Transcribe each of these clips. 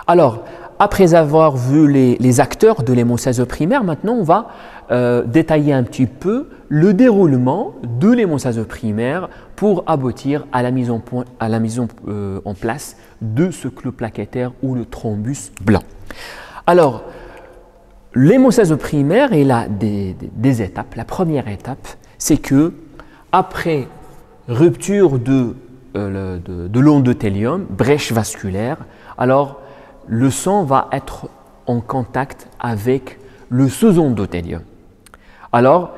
Alors, après avoir vu les acteurs de l'hémostase primaire, maintenant on va détailler un petit peu le déroulement de l'hémostase primaire pour aboutir à la mise en place de ce clot plaquettaire ou le thrombus blanc. Alors, l'hémostase primaire, elle a des étapes. La première étape, c'est que après rupture de l'endothélium, brèche vasculaire, alors le sang va être en contact avec le sous-endothélium. Alors,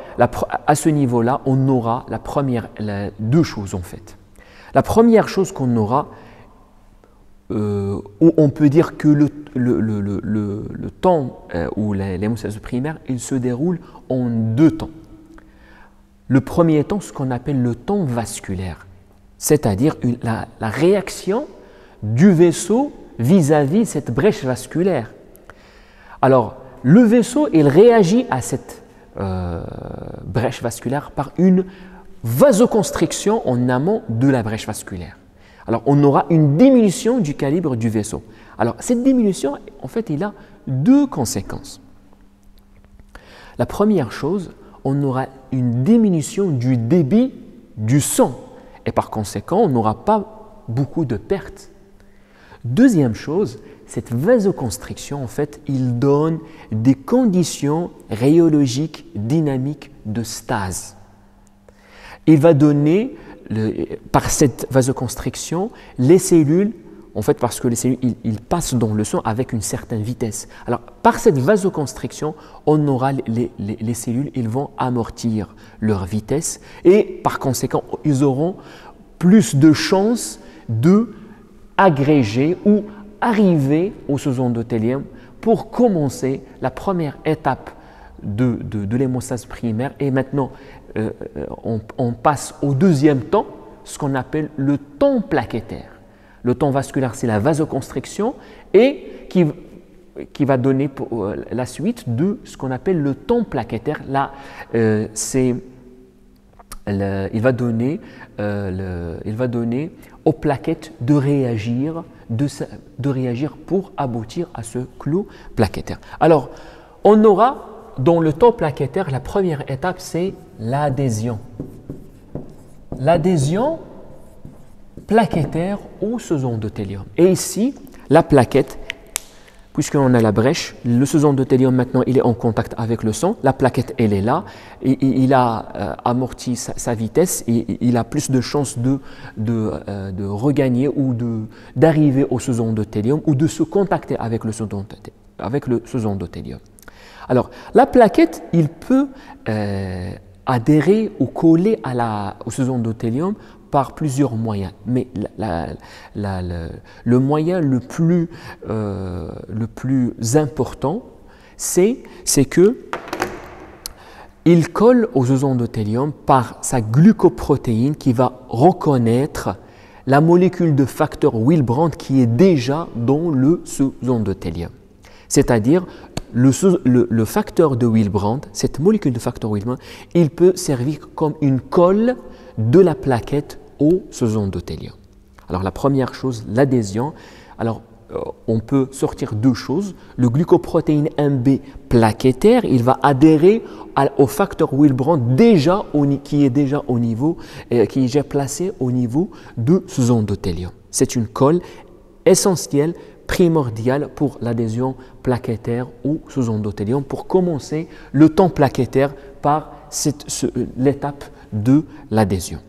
à ce niveau-là, on aura deux choses en fait. La première chose qu'on aura, où on peut dire que le temps où l'hémostase primaire, il se déroule en deux temps. Le premier temps, ce qu'on appelle le temps vasculaire, c'est-à-dire la réaction du vaisseau vis-à-vis cette brèche vasculaire. Alors, le vaisseau, il réagit à cette brèche vasculaire par une vasoconstriction en amont de la brèche vasculaire. Alors, on aura une diminution du calibre du vaisseau. Alors, cette diminution, en fait, il a deux conséquences. La première chose, on aura une diminution du débit du sang et par conséquent, on n'aura pas beaucoup de pertes. Deuxième chose, cette vasoconstriction, en fait, il donne des conditions rhéologiques dynamiques de stase. Il va donner, par cette vasoconstriction, les cellules, en fait, parce que les cellules, ils passent dans le sang avec une certaine vitesse. Alors, par cette vasoconstriction, on aura les cellules, ils vont amortir leur vitesse et par conséquent, ils auront plus de chances de agréger ou arriver au sous-endothélium pour commencer la première étape de l'hémostase primaire. Et maintenant, on passe au deuxième temps, ce qu'on appelle le temps plaquettaire. Le temps vasculaire, c'est la vasoconstriction et qui va donner la suite de ce qu'on appelle le temps plaquettaire. Là, il va donner aux plaquettes de réagir pour aboutir à ce clot plaquettaire. Alors, on aura dans le temps plaquettaire, la première étape, c'est l'adhésion. L'adhésion plaquettaire au sous-endothélium. Et ici, la plaquette, puisqu'on a la brèche, le sous-endothélium maintenant il est en contact avec le sang, la plaquette elle est là, et il a amorti sa vitesse et il a plus de chances de regagner ou d'arriver au sous-endothélium ou de se contacter avec le sous-endothélium. Alors la plaquette, il peut adhérer ou coller au sous-endothélium par plusieurs moyens, mais le moyen le plus important, c'est que il colle au sous-endothélium par sa glucoprotéine qui va reconnaître la molécule de facteur Willebrand qui est déjà dans le sous-endothélium. C'est-à-dire le facteur de Willebrand, cette molécule de facteur Willebrand, il peut servir comme une colle de la plaquette au sous-endothélium. Alors la première chose, l'adhésion. Alors on peut sortir deux choses. Le glucoprotéine 1B plaquettaire, il va adhérer au facteur Willebrand qui est déjà au niveau, qui est déjà placé au niveau de sous-endothélium. C'est une colle essentielle, primordiale pour l'adhésion plaquettaire au sous-endothélium pour commencer le temps plaquettaire par l'étape de l'adhésion.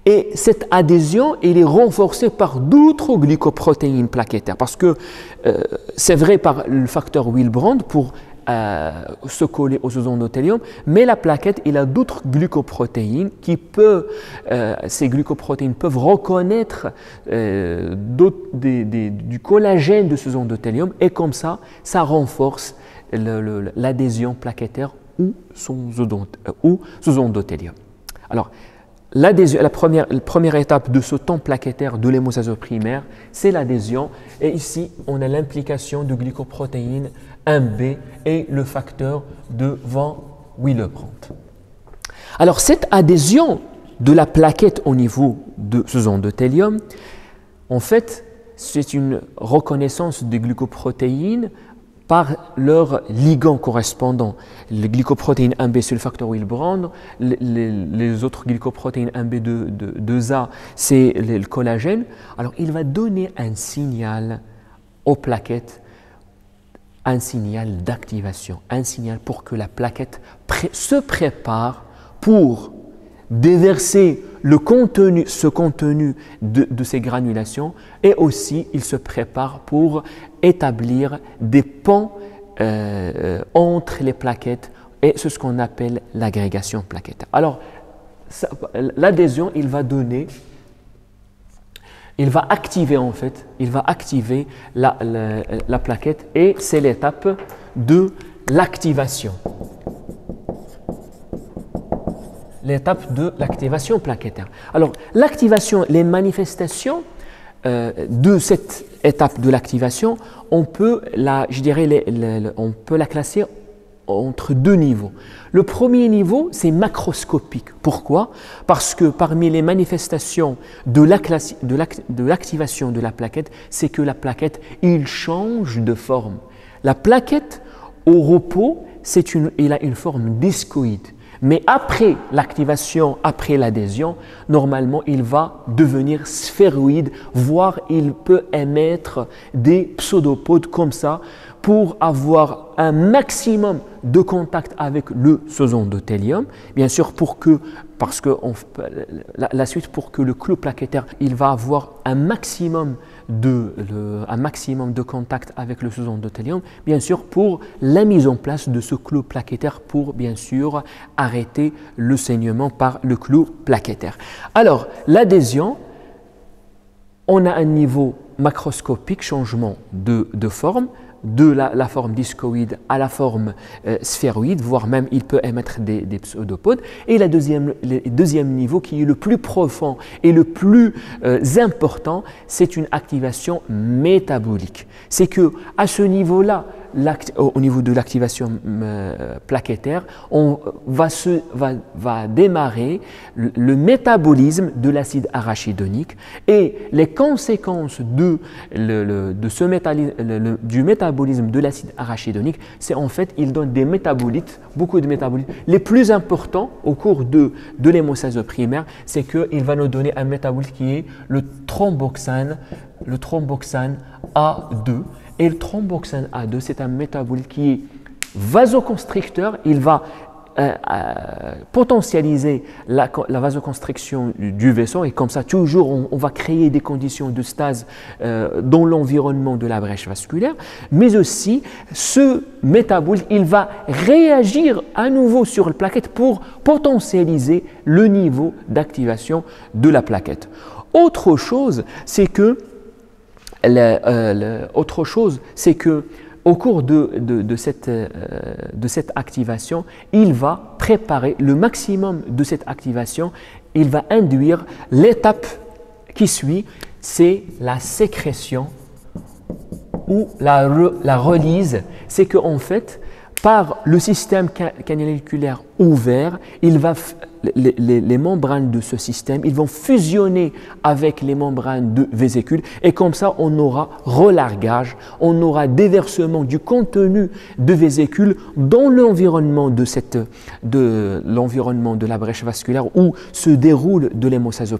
Et cette adhésion, elle est renforcée par d'autres glycoprotéines plaquettaires parce que c'est vrai par le facteur Willebrand pour se coller au sous-endothélium, mais la plaquette, il a d'autres glycoprotéines ces glycoprotéines peuvent reconnaître du collagène de sous-endothélium et comme ça renforce l'adhésion plaquettaire ou sous-endothélium. Alors, la première étape de ce temps plaquettaire de l'hémostase primaire, c'est l'adhésion. Et ici, on a l'implication de glycoprotéine 1B et le facteur de Van Willebrand. Alors, cette adhésion de la plaquette au niveau de sous-endothélium, en fait, c'est une reconnaissance des glucoprotéines par leur ligand correspondant. Les glycoprotéines 1B sulfactor Wilbrand, les autres glycoprotéines 1B2A, c'est le collagène. Alors, il va donner un signal aux plaquettes, un signal d'activation, un signal pour que la plaquette se prépare pour déverser ce contenu de ces granulations, et aussi il se prépare pour établir des ponts entre les plaquettes, et c'est ce qu'on appelle l'agrégation plaquettaire. Alors, l'adhésion, il va activer en fait, la plaquette, et c'est l'étape de l'activation. L'étape de l'activation plaquettaire. Alors, l'activation, les manifestations de cette étape de l'activation, on peut la classer entre deux niveaux. Le premier niveau, c'est macroscopique. Pourquoi? Parce que parmi les manifestations de l'activation de la plaquette, c'est que la plaquette, il change de forme. La plaquette, au repos, il a une forme discoïde. Mais après l'activation, après l'adhésion, normalement, il va devenir sphéroïde, voire il peut émettre des pseudopodes comme ça pour avoir un maximum de contact avec le sésendothélium. Bien sûr, pour que le clou plaquettaire, il va avoir un maximum de contact avec le sésendothélium, bien sûr, pour la mise en place de ce clou plaquettaire, pour bien sûr arrêter le saignement par le clou plaquettaire. Alors, l'adhésion, on a un niveau macroscopique, changement de forme, de la forme discoïde à la forme sphéroïde, voire même il peut émettre des pseudopodes. Et le deuxième niveau, qui est le plus profond et le plus important, c'est une activation métabolique. C'est que à ce niveau-là, au niveau de l'activation plaquettaire, on va démarrer le métabolisme de l'acide arachidonique, et les conséquences du métabolisme de l'acide arachidonique, c'est en fait, il donne des métabolites, beaucoup de métabolites. Les plus importants au cours de l'hémostase primaire, c'est qu'il va nous donner un métabolite qui est le thromboxane A2. Et le thromboxane A2, c'est un métabolite qui est vasoconstricteur. Il va potentialiser la vasoconstriction du vaisseau, et comme ça, toujours, on va créer des conditions de stase dans l'environnement de la brèche vasculaire. Mais aussi, ce métabolite, il va réagir à nouveau sur la plaquette pour potentialiser le niveau d'activation de la plaquette. Autre chose, c'est que au cours de cette activation, il va préparer le maximum de cette activation. Il va induire l'étape qui suit, c'est la sécrétion ou la release. C'est qu'en fait, par le système canaliculaire ouvert, les membranes de ce système, ils vont fusionner avec les membranes de vésicule, et comme ça, on aura relargage, on aura déversement du contenu de vésicule dans l'environnement de la brèche vasculaire où se déroule de l'hémostase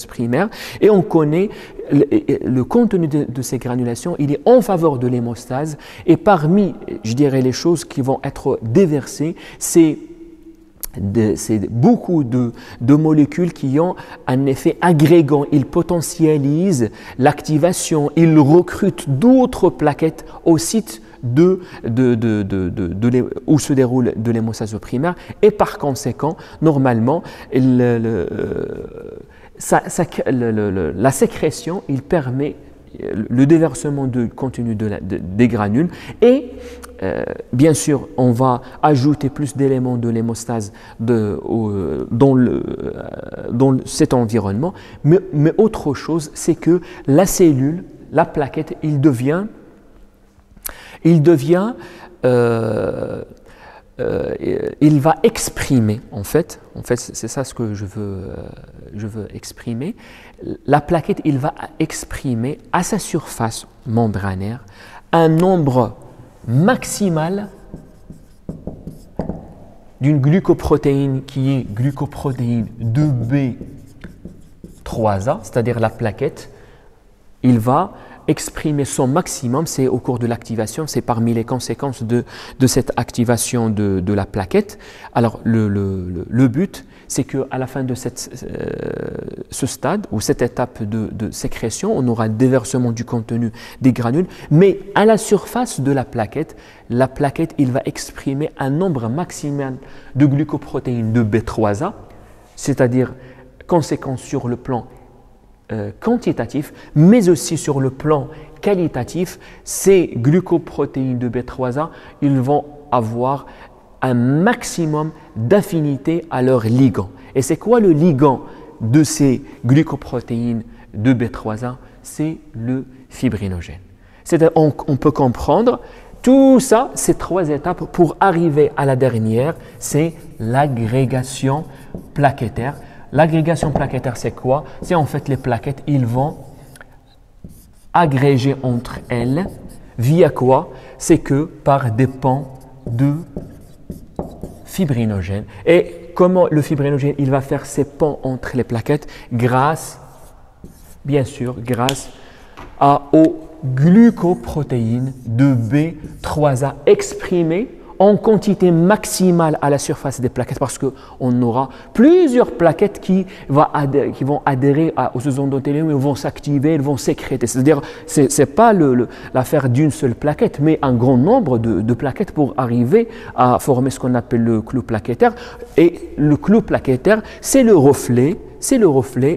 primaire, et on connaît le contenu de ces granulations, il est en faveur de l'hémostase, et parmi, je dirais, les choses qui vont être déversées, c'est beaucoup de molécules qui ont un effet agrégant. Ils potentialisent l'activation, ils recrutent d'autres plaquettes au site où se déroule de l'hémostase primaire, et par conséquent, normalement, la sécrétion, il permet le déversement de contenu des granules, et bien sûr, on va ajouter plus d'éléments de l'hémostase dans cet environnement, mais autre chose, c'est que la cellule, la plaquette, il devient il va exprimer, en fait c'est ça ce que je veux exprimer. La plaquette, il va exprimer à sa surface membranaire un nombre maximal d'une glucoprotéine qui est glucoprotéine 2B3A, c'est-à-dire la plaquette. Il va exprimer son maximum, c'est au cours de l'activation, c'est parmi les conséquences de cette activation de la plaquette. Alors le but, c'est qu'à la fin de ce stade ou cette étape de sécrétion, on aura déversement du contenu des granules, mais à la surface de la plaquette, il va exprimer un nombre maximal de glucoprotéines de B3A, c'est-à-dire conséquence sur le plan quantitatif, mais aussi sur le plan qualitatif. Ces glucoprotéines de B3A, ils vont avoir un maximum d'affinité à leur ligand. Et c'est quoi le ligand de ces glucoprotéines de B3A? C'est le fibrinogène. C'est-à-dire, on peut comprendre tout ça, ces trois étapes pour arriver à la dernière, c'est l'agrégation plaquettaire. L'agrégation plaquettaire, c'est quoi? C'est en fait les plaquettes, ils vont agréger entre elles via quoi? C'est que par des pans de fibrinogène. Et comment le fibrinogène, il va faire ses pans entre les plaquettes? Bien sûr, grâce aux glucoprotéines de B3A exprimées en quantité maximale à la surface des plaquettes, parce qu'on aura plusieurs plaquettes qui vont adhérer aux endothélium, ils vont s'activer, ils vont sécréter. C'est-à-dire, ce n'est pas l'affaire d'une seule plaquette, mais un grand nombre de plaquettes pour arriver à former ce qu'on appelle le clou plaquettaire. Et le clou plaquettaire, c'est le reflet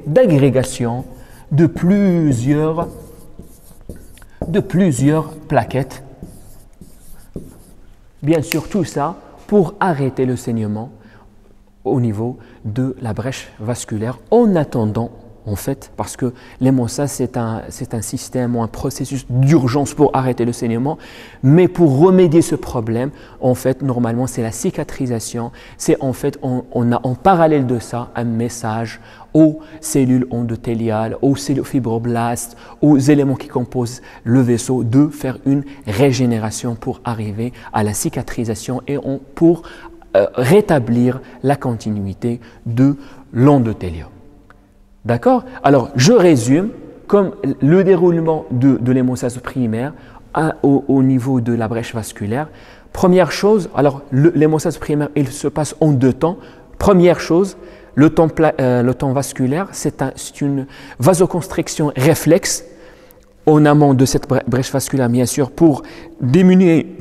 d'agrégation de plusieurs plaquettes. Bien sûr, tout ça pour arrêter le saignement au niveau de la brèche vasculaire en attendant, en fait, parce que l'hémostase, c'est un système ou un processus d'urgence pour arrêter le saignement, mais pour remédier ce problème, en fait, normalement, c'est la cicatrisation. C'est en fait, on a en parallèle de ça un message aux cellules endothéliales, aux cellules fibroblastes, aux éléments qui composent le vaisseau, de faire une régénération pour arriver à la cicatrisation et pour rétablir la continuité de l'endothélium. D'accord? Alors, je résume comme le déroulement de l'hémostase primaire au niveau de la brèche vasculaire. Première chose, alors l'hémostase primaire, il se passe en deux temps. Première chose, le temps vasculaire, c'est une vasoconstriction réflexe en amont de cette brèche vasculaire, bien sûr, pour diminuer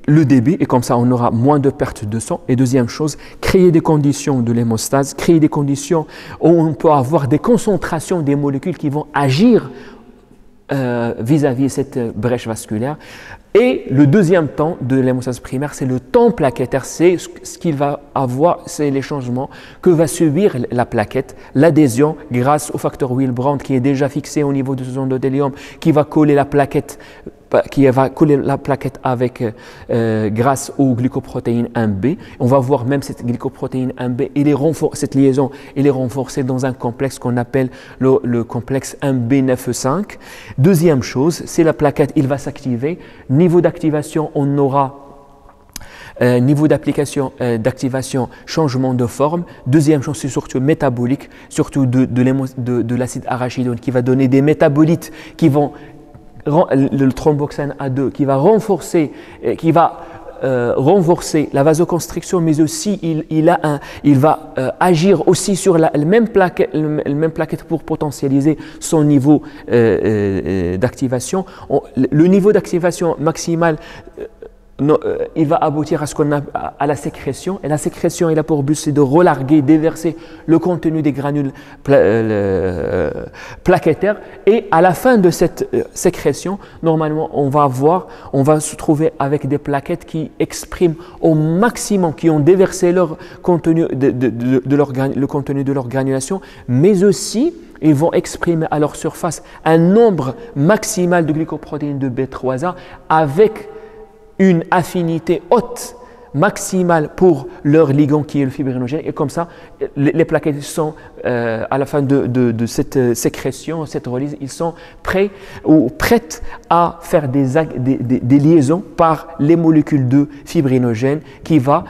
le débit, et comme ça on aura moins de perte de sang. Et deuxième chose, créer des conditions de l'hémostase, créer des conditions où on peut avoir des concentrations des molécules qui vont agir vis-à-vis cette brèche vasculaire. Et le deuxième temps de l'hémostase primaire, c'est le temps plaquettaire. C'est ce qu'il va avoir, c'est les changements que va subir la plaquette, l'adhésion grâce au facteur Willebrand qui est déjà fixé au niveau de ce endothélium, qui va coller la plaquette avec grâce aux glucoprotéines 1B. On va voir même cette glycoprotéine 1B, cette liaison, elle est renforcée dans un complexe qu'on appelle le complexe 1B9E5. Deuxième chose, c'est la plaquette, il va s'activer. Niveau d'activation, on aura niveau d'activation, changement de forme. Deuxième chose, c'est surtout métabolique, surtout de l'acide arachidone qui va donner des métabolites qui vont le thromboxane A2 qui va renforcer la vasoconstriction, mais aussi il va agir aussi sur la même plaquette pour potentialiser son niveau d'activation. Le niveau d'activation maximal, il va aboutir à ce qu'on a à la sécrétion, et la sécrétion, il a pour but c'est de relarguer, déverser le contenu des granules plaquettaires, et à la fin de cette sécrétion, normalement on va se trouver avec des plaquettes qui expriment au maximum, qui ont déversé leur contenu le contenu de leur granulation, mais aussi ils vont exprimer à leur surface un nombre maximal de glycoprotéines de B3A avec une affinité haute, maximale pour leur ligand qui est le fibrinogène, et comme ça, les plaquettes sont, à la fin de cette sécrétion, cette relyse, ils sont prêts ou prêtes à faire des liaisons par les molécules de fibrinogène qui va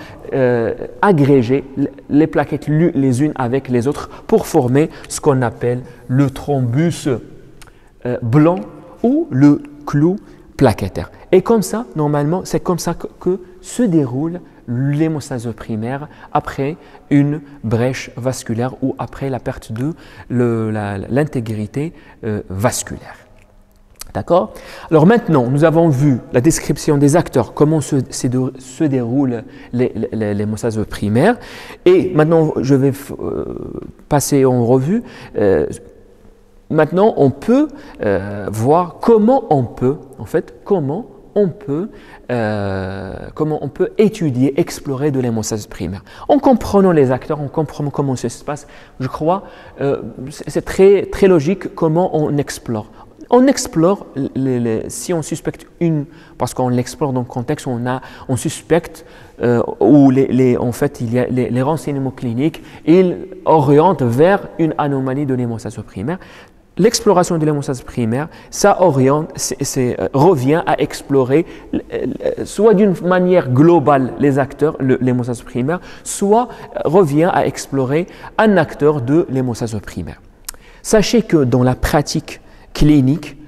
agréger les plaquettes les unes avec les autres pour former ce qu'on appelle le thrombus blanc ou le clou plaquettaire. Et comme ça, normalement, c'est comme ça que se déroule l'hémostase primaire après une brèche vasculaire ou après la perte de l'intégrité vasculaire. D'accord? Alors maintenant, nous avons vu la description des acteurs, comment se déroule l'hémostase primaire. Et maintenant, je vais passer en revue. Maintenant, on peut voir comment on peut étudier, explorer de l'hémostase primaire. En comprenant les acteurs, en comprenant comment ça se passe, je crois, c'est très logique comment on explore. On explore, si on suspecte parce qu'on l'explore dans le contexte où on suspecte, où en fait il y a les renseignements cliniques, ils orientent vers une anomalie de l'hémostase primaire. L'exploration de l'hémostase primaire, ça revient à explorer soit d'une manière globale les acteurs, l'hémostase primaire, soit revient à explorer un acteur de l'hémostase primaire. Sachez que dans la pratique clinique,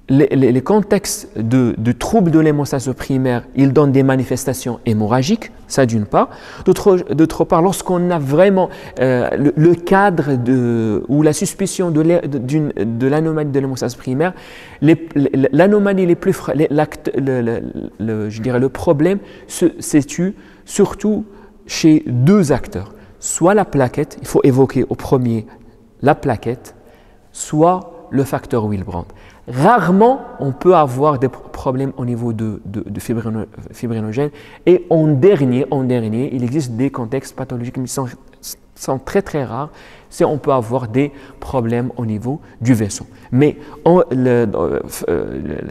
les contextes de troubles de l'hémostase primaire, ils donnent des manifestations hémorragiques, ça d'une part. D'autre part, lorsqu'on a vraiment le cadre ou la suspicion de l'anomalie de l'hémostase primaire, l'anomalie les plus je dirais le problème se situe surtout chez deux acteurs. Soit la plaquette, il faut évoquer au premier la plaquette, soit le facteur Willebrand. Rarement, on peut avoir des problèmes au niveau de fibrinogène. Et en dernier, il existe des contextes pathologiques, mais sont très très rares. On peut avoir des problèmes au niveau du vaisseau. Mais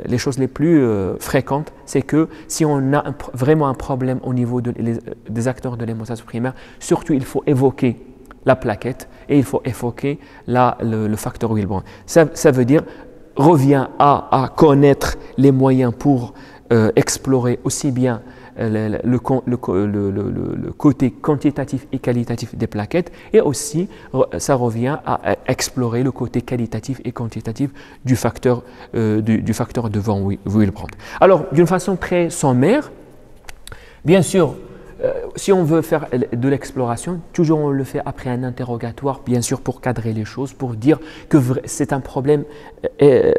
les choses les plus fréquentes, c'est que si on a vraiment un problème au niveau des acteurs de l'hémostase primaire, surtout il faut évoquer la plaquette et il faut évoquer le facteur Willebrand. Ça veut dire revient à connaître les moyens pour explorer aussi bien le côté quantitatif et qualitatif des plaquettes, et aussi ça revient à explorer le côté qualitatif et quantitatif du facteur de Van Willebrand. Alors, d'une façon très sommaire, bien sûr, si on veut faire de l'exploration, toujours on le fait après un interrogatoire, bien sûr pour cadrer les choses, pour dire que c'est un problème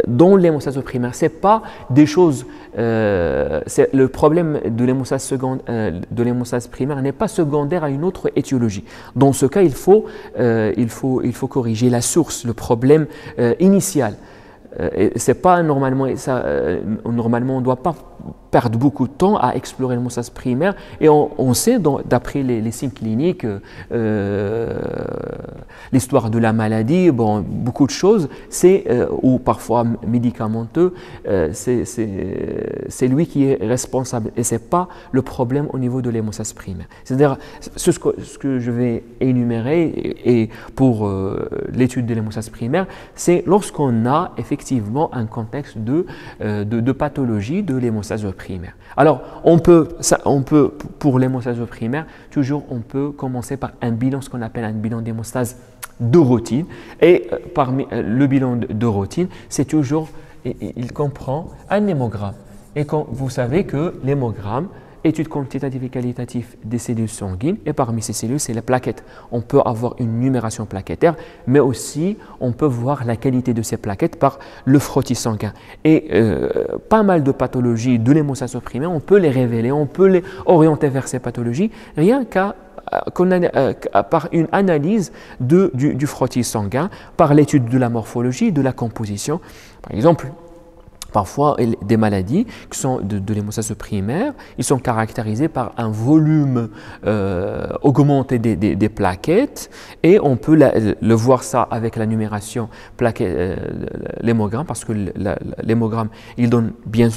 dans l'hémostase primaire. Ce n'est pas des choses, le problème de l'hémostase primaire n'est pas secondaire à une autre étiologie. Dans ce cas, il faut corriger la source, le problème initial. C'est pas normalement, normalement on ne doit pas perdre beaucoup de temps à explorer l'hémostase primaire, et on sait d'après les signes cliniques, l'histoire de la maladie, beaucoup de choses, ou parfois médicamenteux, c'est lui qui est responsable, et c'est pas le problème au niveau de l'hémostase primaire. C'est-à-dire ce que je vais énumérer et pour l'étude de l'hémostase primaire, c'est lorsqu'on a effectivement un contexte de pathologie de l'hémostase primaire. Alors, on peut, pour l'hémostase primaire, toujours on peut commencer par un bilan, ce qu'on appelle un bilan d'hémostase de routine. Et parmi le bilan de routine, c'est toujours, il comprend un hémogramme. Et vous savez que l'hémogramme, étude quantitative et qualitative des cellules sanguines, et parmi ces cellules, c'est la plaquette. On peut avoir une numération plaquettaire, mais aussi on peut voir la qualité de ces plaquettes par le frottis sanguin. Et pas mal de pathologies de l'hémostase primaire, on peut les révéler, on peut les orienter vers ces pathologies, rien par une analyse du frottis sanguin, par l'étude de la morphologie, de la composition. Par exemple, Parfois, des maladies qui sont de l'hémostase primaire, ils sont caractérisés par un volume augmenté des plaquettes et on peut le voir ça avec la numération l'hémogramme parce que l'hémogramme, il donne bien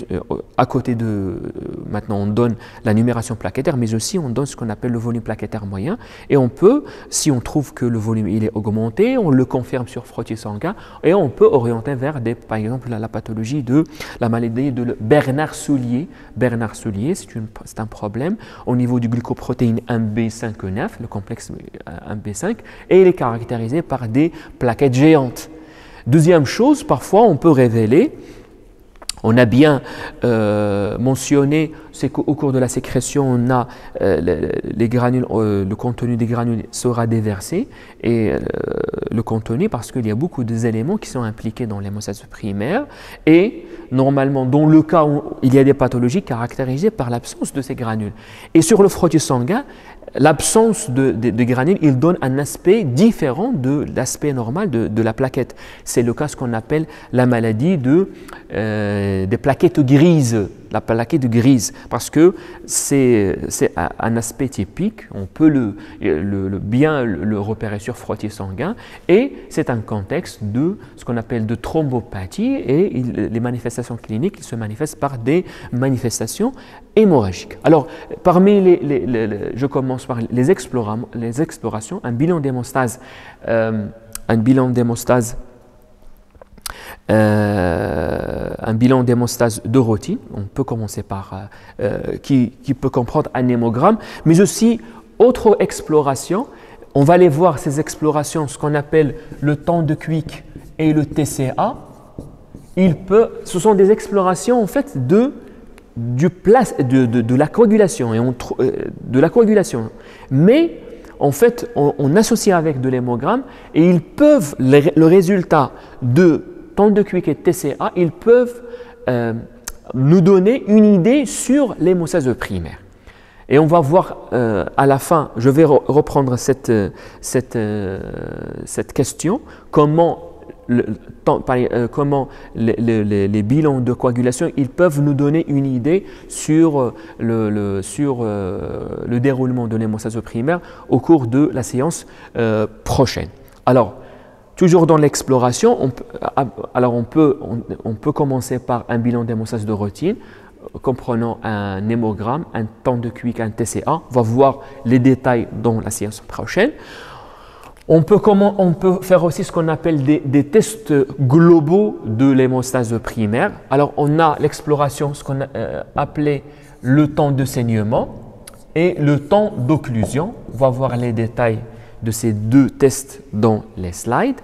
à côté de, maintenant on donne la numération plaquettaire mais aussi on donne ce qu'on appelle le volume plaquettaire moyen et on peut, si on trouve que le volume il est augmenté, on le confirme sur frottis sanguin et on peut orienter vers par exemple la pathologie de la maladie de Bernard-Soulier. Bernard-Soulier, c'est un problème au niveau du glucoprotéine 1B5-9, le complexe 1B5, et il est caractérisé par des plaquettes géantes. Deuxième chose, parfois on peut révéler, on a bien mentionné, c'est qu'au cours de la sécrétion, on a les granules, le contenu des granules sera déversé et le contenu parce qu'il y a beaucoup d'éléments qui sont impliqués dans l'hémostase primaire et normalement dans le cas où il y a des pathologies caractérisées par l'absence de ces granules. Et sur le frottis sanguin, l'absence de granules, il donne un aspect différent de l'aspect normal de la plaquette. C'est le cas ce qu'on appelle la maladie des plaquettes grises, la plaquette grise, parce que c'est un aspect typique, on peut bien le repérer sur frottis sanguin et c'est un contexte de ce qu'on appelle de thrombopathie et les manifestations cliniques ils se manifestent par des manifestations hémorragiques. Alors, parmi je commence par les explorations, un bilan d'hémostase de routine, on peut commencer par qui peut comprendre un hémogramme, mais aussi autre exploration. On va aller voir ces explorations, ce qu'on appelle le temps de Quick et le TCA. Ce sont des explorations en fait de la coagulation de la coagulation, mais en fait on associe avec de l'hémogramme et ils peuvent le résultat de temps de Quick et TCA, ils peuvent nous donner une idée sur l'hémostase primaire. Et on va voir à la fin, je vais reprendre cette question, comment les bilans de coagulation ils peuvent nous donner une idée sur le déroulement de l'hémostase primaire au cours de la séance prochaine. Alors, toujours dans l'exploration, on peut commencer par un bilan d'hémostase de routine, comprenant un hémogramme, un temps de Quick, un TCA. On va voir les détails dans la séance prochaine. On peut faire aussi ce qu'on appelle des tests globaux de l'hémostase primaire. Alors, on a l'exploration, ce qu'on a appelé le temps de saignement et le temps d'occlusion. On va voir les détails de ces deux tests dans les slides.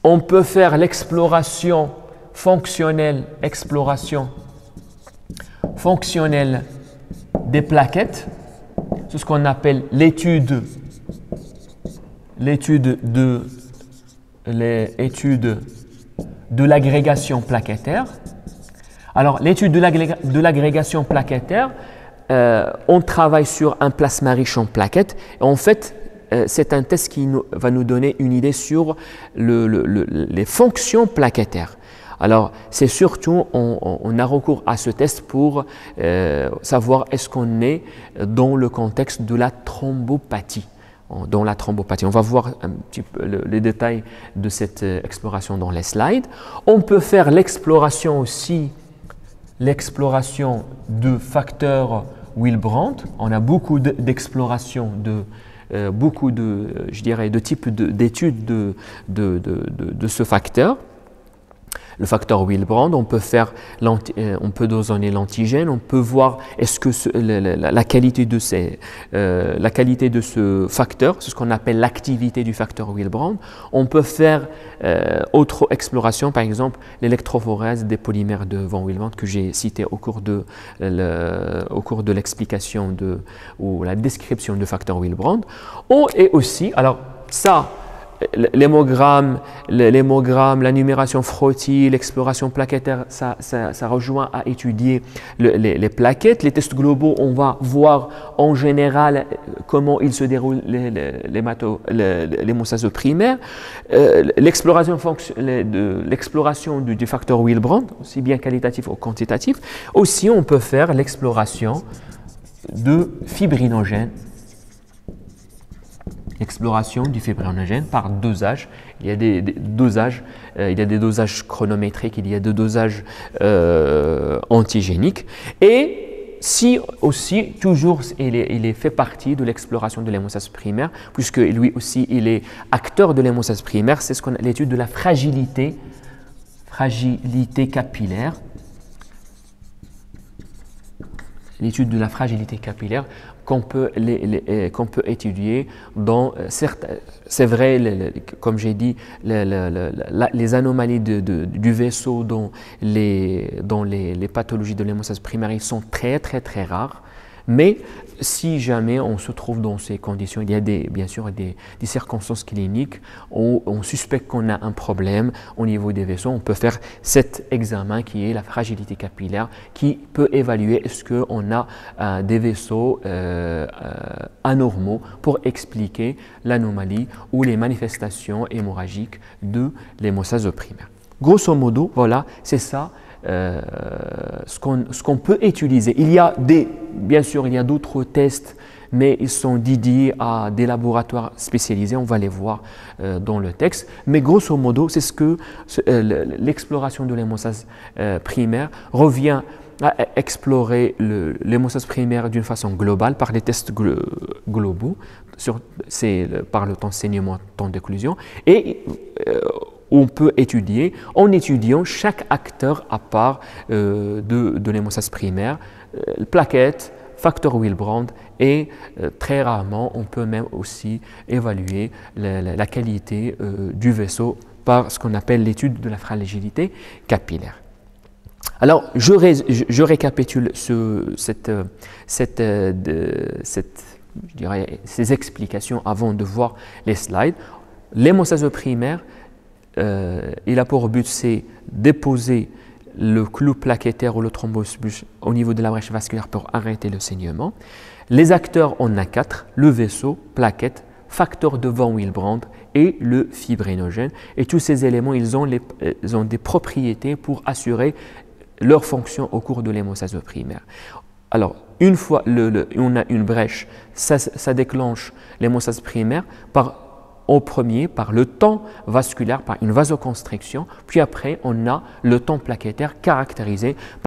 On peut faire l'exploration fonctionnelle des plaquettes. C'est ce qu'on appelle l'étude de l'agrégation plaquettaire. Alors, l'étude de l'agrégation plaquettaire, on travaille sur un plasma riche en plaquettes. En fait, c'est un test qui va nous donner une idée sur les fonctions plaquettaires. Alors, c'est surtout, on a recours à ce test pour savoir est-ce qu'on est dans le contexte de la thrombopathie. On va voir un petit peu les détails de cette exploration dans les slides. On peut faire l'exploration aussi, l'exploration de facteurs Willebrand. On a beaucoup d'explorations de types d'études de ce facteur. Le facteur Willebrand, on peut donner l'antigène, on peut voir est-ce que la qualité de ce facteur, c'est ce qu'on appelle l'activité du facteur Willebrand. On peut faire autre exploration, par exemple l'électrophorèse des polymères de von Willebrand que j'ai cité au cours de l'explication ou la description du facteur Willebrand. Et aussi, alors ça, l'hémogramme, la numération Frotty, l'exploration plaquettaire, ça rejoint à étudier les plaquettes. Les tests globaux, on va voir en général comment ils se déroulent l'hémostase primaire. L'exploration du facteur Willebrand, aussi bien qualitatif ou quantitatif. Aussi, on peut faire l'exploration de fibrinogène. L'exploration du fibrinogène par dosage. Il y a des dosages, il y a des dosages chronométriques, il y a des dosages antigéniques. Et si aussi, toujours, il fait partie de l'exploration de l'hémostase primaire, puisque lui aussi, il est acteur de l'hémostase primaire, c'est ce qu'on a l'étude de la fragilité capillaire. L'étude de la fragilité capillaire qu'on peut étudier dans certains, c'est vrai, comme j'ai dit, les anomalies du vaisseau dans les pathologies de l'hémostase primaire, ils sont très rares. Mais si jamais on se trouve dans ces conditions, il y a bien sûr des circonstances cliniques où on suspecte qu'on a un problème au niveau des vaisseaux. On peut faire cet examen qui est la fragilité capillaire qui peut évaluer est-ce qu'on a des vaisseaux anormaux pour expliquer l'anomalie ou les manifestations hémorragiques de l'hémostase primaire. Grosso modo, voilà, c'est ça. Ce qu'on peut utiliser. Bien sûr, il y a d'autres tests, mais ils sont dédiés à des laboratoires spécialisés. On va les voir dans le texte. Mais grosso modo, c'est ce que l'exploration de l'hémostase primaire revient à explorer l'hémostase primaire d'une façon globale par des tests globaux, par le temps de saignement, temps d'éclosion, et on peut étudier en étudiant chaque acteur à part de l'hémostase primaire, plaquettes, facteur Willebrand et très rarement on peut même aussi évaluer la qualité du vaisseau par ce qu'on appelle l'étude de la fragilité capillaire. Alors je récapitule ces explications avant de voir les slides. L'hémostase primaire, il a pour but, c'est déposer le clou plaquettaire ou le thrombus au niveau de la brèche vasculaire pour arrêter le saignement. Les acteurs, on a 4, le vaisseau, plaquette, facteur de von Willebrand et le fibrinogène. Et tous ces éléments, ils ont des propriétés pour assurer leur fonction au cours de l'hémostase primaire. Alors, une fois on a une brèche, ça déclenche l'hémostase primaire au premier par le temps vasculaire, par une vasoconstriction, puis après on a le temps plaquettaire caractérisé